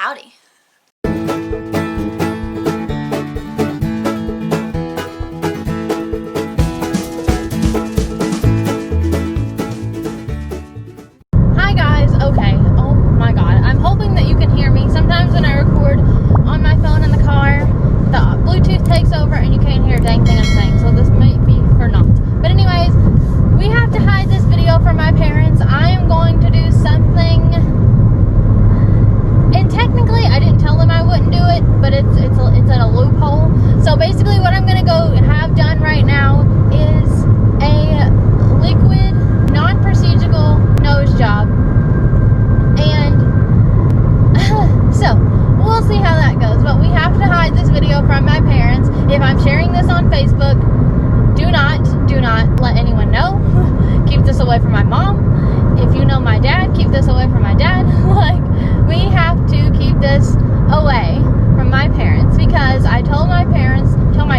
Howdy. Hi guys, okay, oh my god, I'm hoping that you can hear me. Sometimes when I record on my phone in the car, the Bluetooth takes over and you can't hear a dang thing I'm saying, so this may be for naught. But anyways, we have to hide this video from my parents. I am going to do something, and technically I didn't tell them I wouldn't do it, but it's at a loophole. So basically what I'm gonna go have done right now is a liquid, non-procedural nose job. And so we'll see how that goes, but we have to hide this video from my parents. If I'm sharing this on Facebook, do not let anyone know. Keep this away from my mom. If you know my dad, keep this away from my dad. Like, we have to keep this away from my parents, because I told my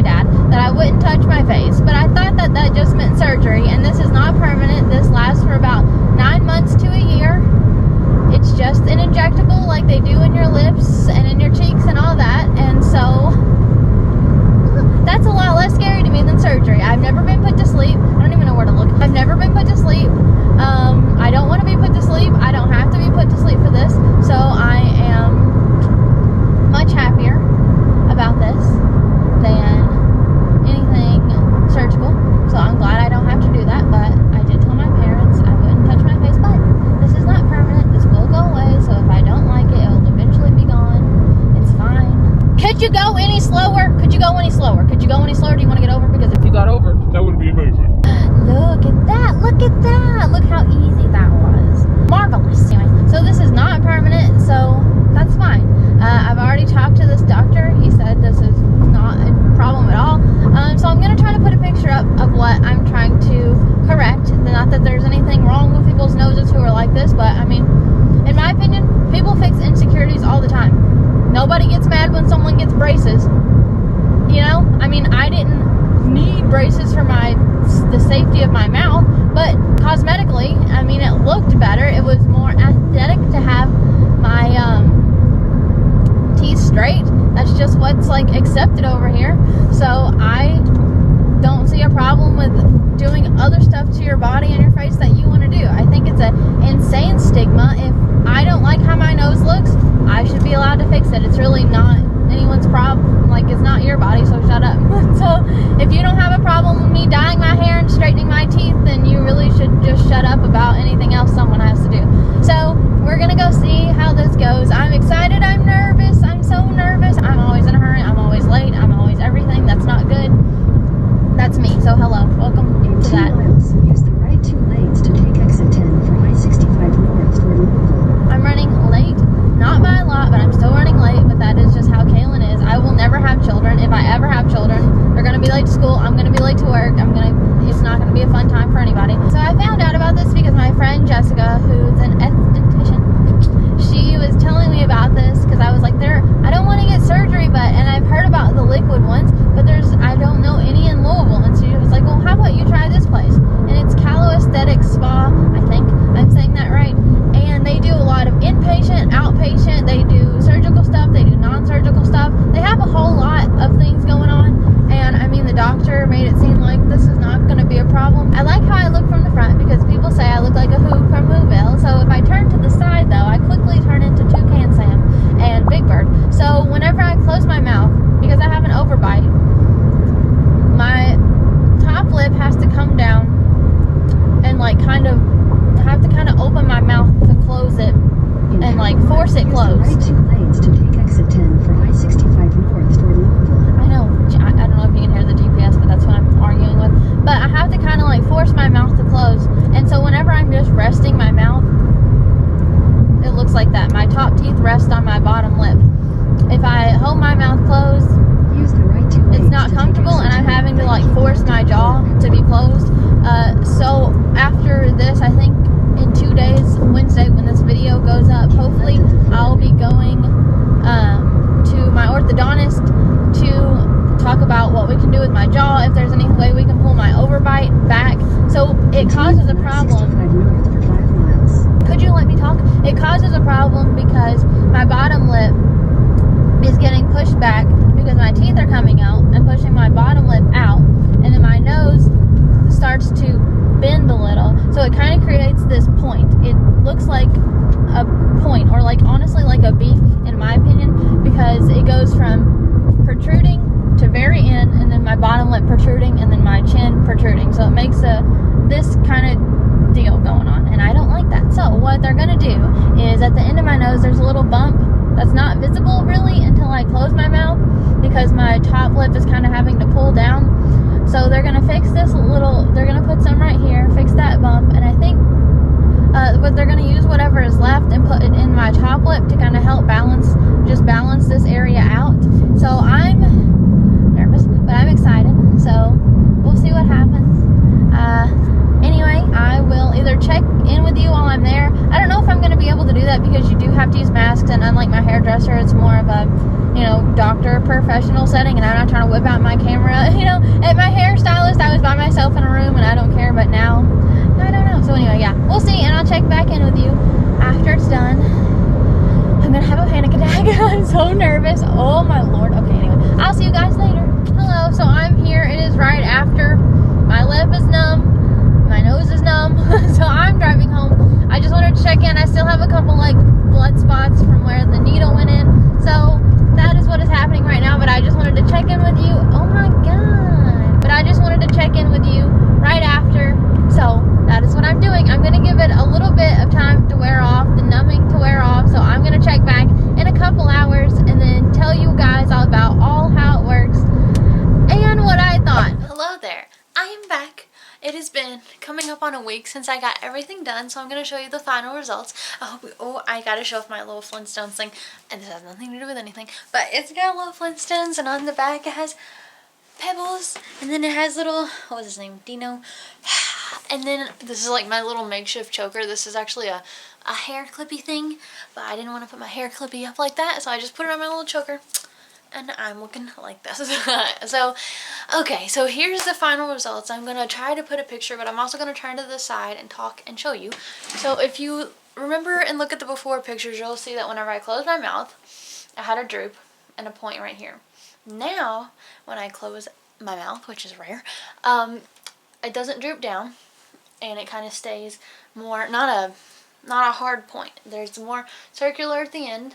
dad that I wouldn't touch my face, but I thought that just meant surgery, and this is not permanent. This lasts for about 9 months to a year. It's just an injectable like they do in your lips and in your cheeks and all that, and so that's a lot less scary to me than surgery. I've never been put to sleep. I don't even know where to look. I've never been put to sleep. I don't want to be put to sleep. I don't have to be put to sleep for this, so I am much happier about this than anything surgical, so I'm glad I don't have to do that. But I did tell my parents I wouldn't touch my face, but this is not permanent. This will go away, so if I don't like it, it will eventually be gone. It's fine. Could you go any slower? Could you go any slower? Could you go any slower? Do you want to get over? Because if If you got over, that would be amazing. look at that, look at that, look how easy that was. Marvelous. Anyway, so this is not permanent, so that's fine. I've already talked to this doctor. He said this is not a problem at all. So I'm going to try to put a picture up of what I'm trying to correct. Not that there's anything wrong with people's noses who are like this, but I mean, in my opinion, people fix insecurities all the time. Nobody gets mad when someone gets braces. You know, I mean, I didn't need braces for the safety of my mouth, but cosmetically, I mean, it looked better. It was more aesthetic to have my teeth straight. That's just what's like accepted over here. So I don't see a problem with doing other stuff to your body and your face that you want to do. I think it's an insane stigma. If I don't like how my nose looks, I should be allowed to fix it. It's really not anyone's problem. Like, it's not your body, so shut up. So if you don't have a problem with me dyeing my hair and straightening my teeth, then you really should just shut up about anything else someone has to do. So we're gonna go see how this goes. I'm excited. I'm nervous. I'm so nervous. I'm always in a hurry. I'm always late. I'm always everything. That's not good. That's me. So hello, welcome In to 2 that. miles, use the right 2 lanes to take exit 10 for I-65 north toward Louisville. I'm running late, not by a lot, but I'm still running late. But that is just how Kaylin is. I will never have children. If I ever have children, they're gonna be late to school. I'm gonna be late to work. It's not gonna be a fun time for anybody. So I found out about this because my friend Jessica, who's an esthetician, she was telling me about this, because I was like, I don't want to get surgery, and I've heard about the liquid ones, but I don't know any in Louisville. And she was like, well, how about you try this place? And it's Calo Aesthetic Spa, I think I'm saying that right. And they do a lot of inpatient, outpatient. They do surgical stuff. They do non-surgical stuff. They have a whole lot of things going on. And I mean, the doctor made it seem like this is not going to be a problem. I like how I look from the front, because people say I look like a Who from Whoville. So if I turn to the side, though, I quickly turn into Toucan Sam and Big Bird. So whenever I close my mouth, because I have an overbite, my top lip has to come down and like I have to kind of open my mouth to close it and like force it closed. Use the right 2 lanes to take exit 10 for I-65 north toward Louisville. I know, I don't know if you can hear the GPS, but that's what I'm arguing with. But I have to kind of like force my mouth to close. And so whenever I'm just resting my mouth, it looks like that. My top teeth rest on my bottom lip. If I hold my mouth closed, Use the right 2 lanes it's not to take comfortable, exit and I'm 10 having to for like force my jaw to be closed. So after this, I think in 2 days, Wednesday when this video goes up, hopefully I'll be going to my orthodontist to talk about what we can do with my jaw, if there's any way we can pull my overbite back. So it causes a problem. Could you let me talk? It causes a problem because my bottom lip teeth are coming out and pushing my bottom lip out, and then my nose starts to bend a little, so it kind of creates this point. It looks like a point, or like honestly like a beak in my opinion, because it goes from protruding to very end, and then my bottom lip protruding, and then my chin protruding. So it makes this kind of deal going on, and I don't like that. So what they're gonna do is at the end of my nose there's a little bump that's not visible really until I close my mouth, because my top lip is kind of having to pull down. So they're gonna fix this little, they're gonna put some right here, fix that bump, and I think but they're gonna use whatever is left and put it in my top lip to kind of help balance this area out. So I'm nervous, but I'm excited. So we'll see what happens. Anyway, I will either check in with you while I'm there. I don't know if I'm going to be able to do that, because you do have to use masks, and unlike my hairdresser, it's more of a, doctor professional setting, and I'm not trying to whip out my camera. At my hairstylist, I was by myself in a room, and I don't care, but now, I don't know. So anyway, yeah, we'll see, and I'll check back in with you after it's done. I'm going to have a panic attack. I'm so nervous. Oh my Lord. Okay, anyway, I'll see you guys later. Hello, so I'm here. It is right after. My lip is numb. My nose is numb. So I'm driving home. I just wanted to check in. I still have a couple blood spots from where the needle went in. So that is what is happening right now. But I just wanted to check in with you. Oh my God. But I just wanted to check in with you right after. So that is what I'm doing. I'm going to give it a little bit of time to wear off, the numbing to wear off. So I'm going to check back in a couple hours and then tell you guys all about how it works and what I thought. Hello there. I am back. It has been coming up on a week since I got everything done, so I'm going to show you the final results. I got to show off my little Flintstones thing, and this has nothing to do with anything, but it's got little Flintstones, and on the back it has Pebbles, and then it has little, what was his name, Dino, and then this is like my little makeshift choker. This is actually a hair clippy thing, but I didn't want to put my hair clippy up like that, so I just put it on my little choker. And I'm looking like this. So, okay, so here's the final results. I'm going to try to put a picture, but I'm also going to turn to the side and talk and show you. So if you remember and look at the before pictures, you'll see that whenever I closed my mouth, I had a droop and a point right here. Now, when I close my mouth, which is rare, it doesn't droop down, and it kind of stays more, not a hard point. There's more circular at the end.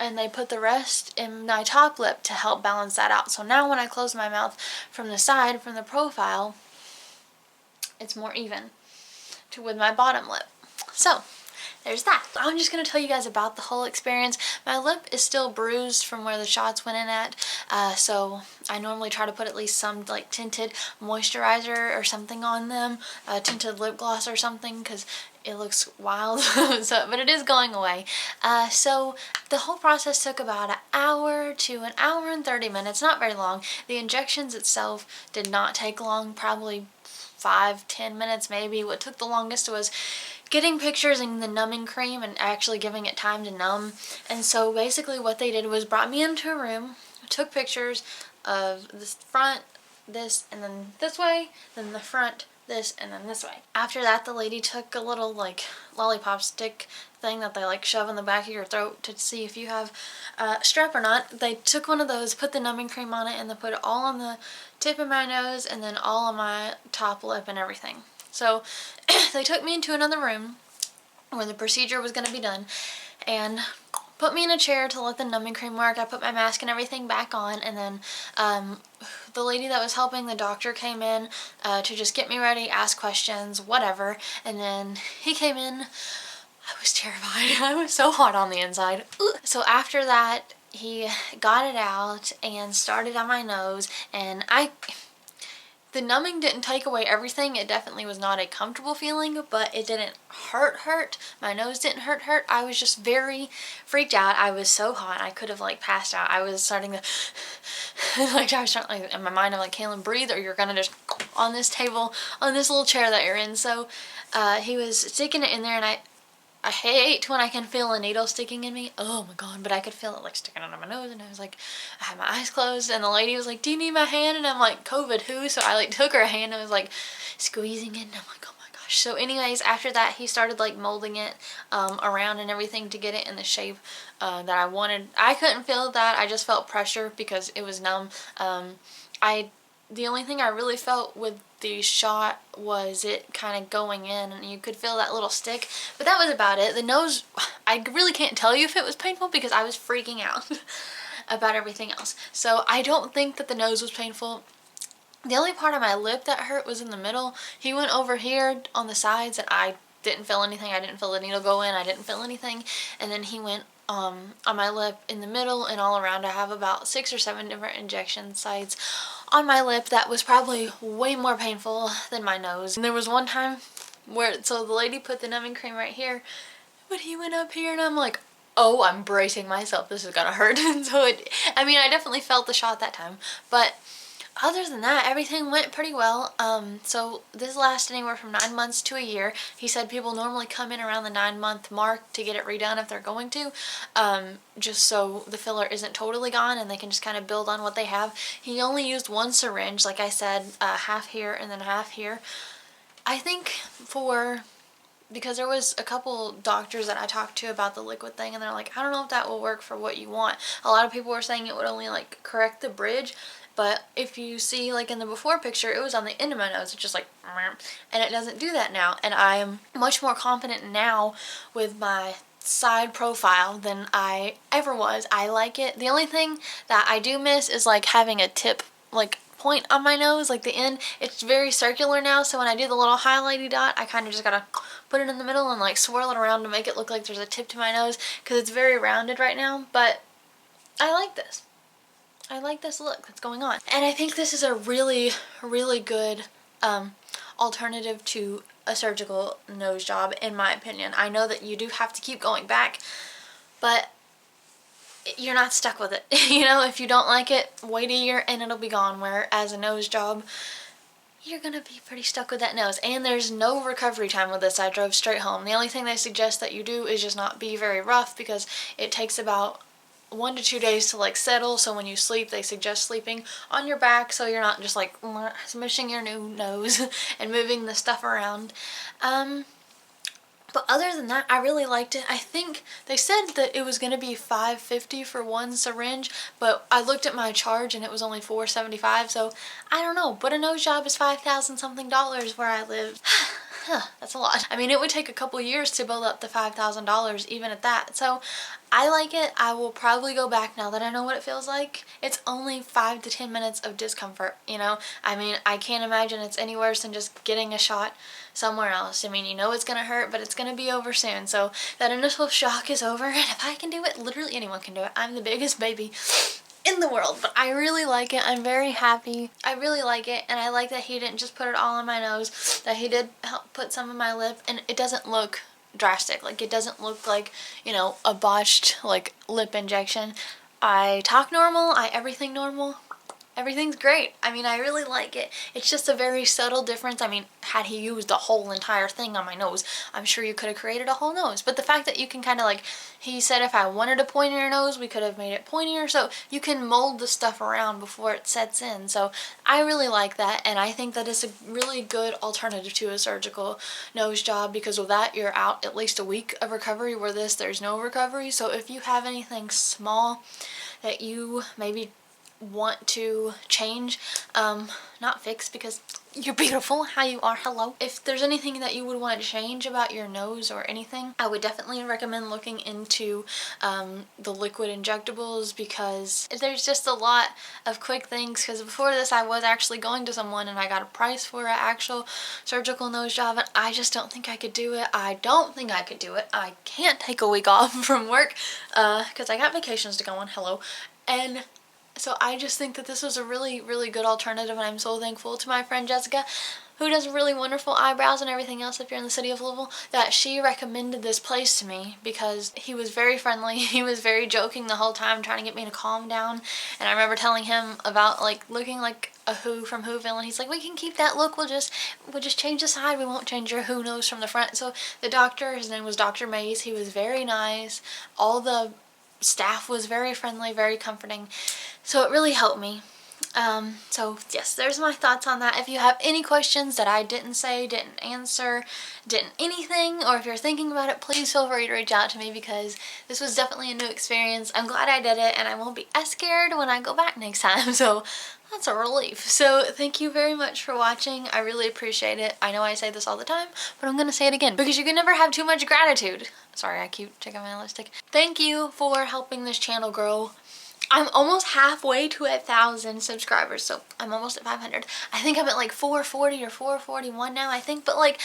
And they put the rest in my top lip to help balance that out. So now when I close my mouth from the side, from the profile, it's more even with my bottom lip. So there's that. I'm just going to tell you guys about the whole experience. My lip is still bruised from where the shots went in at. So I normally try to put at least some tinted moisturizer or something on them. Tinted lip gloss or something, because it looks wild. But it is going away. So the whole process took about an hour to an hour and 30 minutes. Not very long. The injections itself did not take long. Probably 5-10 minutes maybe. What took the longest was getting pictures and the numbing cream and actually giving it time to numb. And so basically what they did was brought me into a room, took pictures of this front, this, and then this way, then the front, this, and then this way. After that, the lady took a little lollipop stick thing that they shove in the back of your throat to see if you have strep or not. They took one of those, put the numbing cream on it, and they put it all on the tip of my nose and then all on my top lip and everything. So they took me into another room where the procedure was going to be done and put me in a chair to let the numbing cream work. I put my mask and everything back on, and then the lady that was helping the doctor came in to just get me ready, ask questions, whatever. And then he came in. I was terrified. I was so hot on the inside. So after that, he got it out and started on my nose, and the numbing didn't take away everything. It definitely was not a comfortable feeling, but it didn't hurt. My nose didn't hurt. I was just very freaked out. I was so hot. I could have passed out. I was starting to I was trying in my mind, I'm like, Kaylin, breathe, or you're gonna just on this table, on this little chair that you're in. So he was sticking it in there, and I hate when I can feel a needle sticking in me. Oh my God, but I could feel it sticking under my nose, and I was I had my eyes closed, and the lady was like, do you need my hand? And I'm like, COVID who? So I took her hand and was squeezing it, and I'm like, oh my God. gosh. So anyways, after that he started like molding it around and everything to get it in the shape that I wanted. I couldn't feel that. I just felt pressure because it was numb. The only thing I really felt with the shot was it kind of going in, and you could feel that little stick, but that was about it. The nose, I really can't tell you if it was painful because I was freaking out about everything else. So I don't think that the nose was painful. The only part of my lip that hurt was in the middle. He went over here on the sides and I didn't feel anything. I didn't feel the needle go in. I didn't feel anything. And then he went on my lip in the middle and all around. I have about 6 or 7 different injection sites on my lip. That was probably way more painful than my nose. And there was one time where, so the lady put the numbing cream right here, but he went up here and I'm like, oh, I'm bracing myself, this is gonna hurt. And so I mean, I definitely felt the shot that time, but other than that, everything went pretty well. So this lasted anywhere from 9 months to a year. He said people normally come in around the 9-month mark to get it redone if they're going to, just so the filler isn't totally gone and they can just kind of build on what they have. He only used 1 syringe, like I said, half here and then half here. I think because there was a couple doctors that I talked to about the liquid thing and they're like, I don't know if that will work for what you want. A lot of people were saying it would only like correct the bridge. But if you see, like in the before picture, it was on the end of my nose. It's just like, and it doesn't do that now. And I am much more confident now with my side profile than I ever was. I like it. The only thing that I do miss is like having a tip, like point on my nose, like the end. It's very circular now. So when I do the little highlighty dot, I kind of just gotta put it in the middle and like swirl it around to make it look like there's a tip to my nose because it's very rounded right now. But I like this. I like this look that's going on. And I think this is a really, really good alternative to a surgical nose job, in my opinion. I know that you do have to keep going back, but you're not stuck with it. You know, if you don't like it, wait a year and it'll be gone. Whereas a nose job, you're gonna be pretty stuck with that nose. And there's no recovery time with this. I drove straight home. The only thing they suggest that you do is just not be very rough because it takes about 1 to 2 days to like settle. So when you sleep, they suggest sleeping on your back so you're not just like smishing your new nose and moving the stuff around. But other than that, I really liked it. I think they said that it was going to be $5.50 for 1 syringe, but I looked at my charge and it was only $4.75, so I don't know. But a nose job is $5,000 something where I live. That's a lot. I mean, it would take a couple years to build up the $5,000 even at that. So I like it. I will probably go back now that I know what it feels like. It's only 5 to 10 minutes of discomfort, you know? I mean, I can't imagine it's any worse than just getting a shot somewhere else. I mean, you know it's gonna hurt, but it's gonna be over soon. So that initial shock is over, and if I can do it, literally anyone can do it. I'm the biggest baby in the world, but I really like it. I'm very happy. I really like it, and I like that he didn't just put it all on my nose, that he did help put some on my lip, and it doesn't look drastic. Like, it doesn't look like, you know, a botched like lip injection. I talk normal, everything normal. Everything's great. I mean, I really like it. It's just a very subtle difference. I mean, had he used the whole entire thing on my nose, I'm sure you could have created a whole nose. But the fact that you can kind of like, he said if I wanted a pointier nose, we could have made it pointier. So you can mold the stuff around before it sets in. So I really like that. And I think that it's a really good alternative to a surgical nose job, because with that, you're out at least a week of recovery, where there's no recovery. So if you have anything small that you maybe want to change, not fix, because you're beautiful how you are, hello. If there's anything that you would want to change about your nose or anything, I would definitely recommend looking into the liquid injectables, because there's just a lot of quick things. Because before this, I was actually going to someone and I got a price for an actual surgical nose job, and I just don't think I could do it. I don't think I could do it. I can't take a week off from work because I got vacations to go on, hello. And so I just think that this was a really, really good alternative, and I'm so thankful to my friend Jessica, who does really wonderful eyebrows and everything else if you're in the city of Louisville, that she recommended this place to me, because he was very friendly. He was very joking the whole time, trying to get me to calm down. And I remember telling him about like looking like a Who from Whoville, and he's like, we can keep that look, we'll just change the side, we won't change your Who nose from the front. So the doctor, his name was Dr. Mays, he was very nice. All the staff was very friendly, very comforting. So it really helped me. So yes, there's my thoughts on that. If you have any questions that I didn't say, didn't answer, didn't anything, or if you're thinking about it, please feel free to reach out to me, because this was definitely a new experience. I'm glad I did it, and I won't be as scared when I go back next time, so that's a relief. So thank you very much for watching. I really appreciate it. I know I say this all the time, but I'm gonna say it again, because you can never have too much gratitude. Sorry, I keep checking my lipstick. Thank you for helping this channel grow. I'm almost halfway to 1,000 subscribers, so I'm almost at 500. I think I'm at like 440 or 441 now, I think, but like,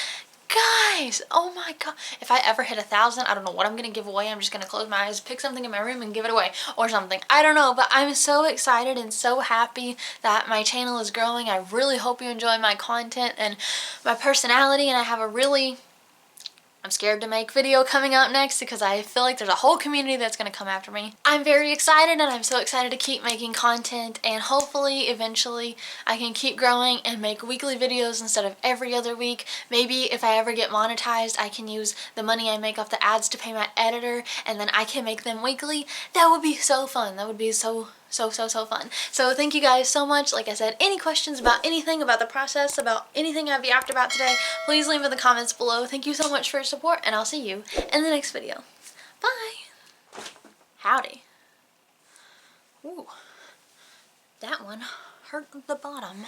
guys, oh my god, if I ever hit 1,000, I don't know what I'm gonna give away. I'm just gonna close my eyes, pick something in my room, and give it away, or something. I don't know, but I'm so excited and so happy that my channel is growing. I really hope you enjoy my content and my personality, and I have a really... I'm scared to make video coming out next, because I feel like there's a whole community that's going to come after me. I'm very excited, and I'm so excited to keep making content, and hopefully eventually I can keep growing and make weekly videos instead of every other week. Maybe if I ever get monetized, I can use the money I make off the ads to pay my editor, and then I can make them weekly. That would be so fun. That would be so fun. So thank you guys so much. Like I said, any questions about anything, about the process, about anything I've yapped about today, please leave in the comments below. Thank you so much for your support, and I'll see you in the next video. Bye. Howdy. Ooh, that one hurt the bottom.